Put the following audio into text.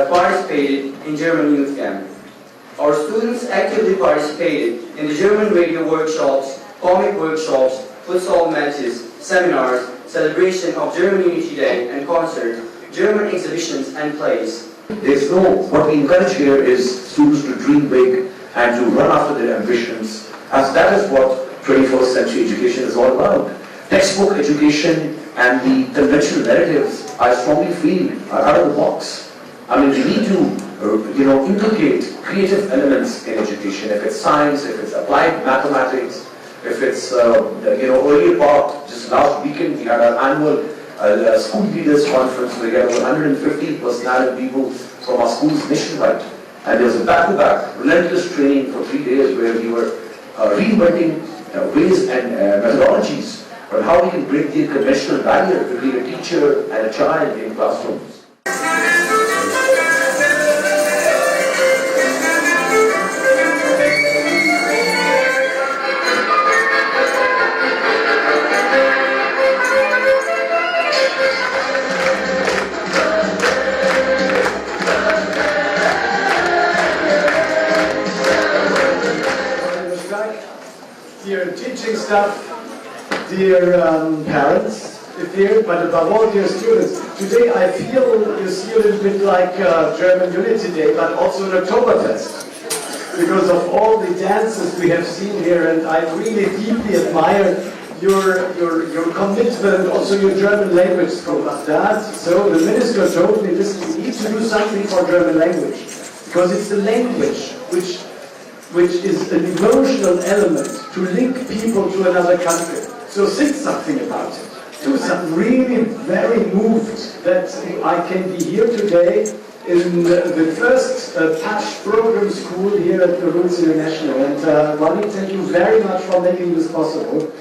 participated in German youth camp. Our students actively participated in the German radio workshops, comic workshops, futsal matches, seminars, celebration of German Unity Day and concert, German exhibitions and plays. There's no, what we encourage here is students to dream big and to run after their ambitions, as that is what 21st century education is all about. Textbook education and the conventional narratives, I strongly feel, are out of the box. I mean, we need to, inculcate creative elements in education. If it's science, if it's applied mathematics, if it's, earlier part, just last weekend we had our annual school leaders conference where we had over 150 personality people from our schools nationwide. And there was a back-to-back relentless training for 3 days where we were reinventing ways and methodologies on how we can break the conventional barrier between a teacher and a child in classrooms. Dear teaching staff, dear parents, but above all, dear students, today I feel you see a little bit like German Unity Day, but also an Oktoberfest, because of all the dances we have seen here, and I really deeply admire your commitment, also your German language scope of that. So the minister told me, listen, we need to do something for German language, because it's the language which is an emotional element to link people to another country. So think something about it. Do something. Really very moved that I can be here today in the first PASH program school here at the Roots International. And Wally, thank you very much for making this possible.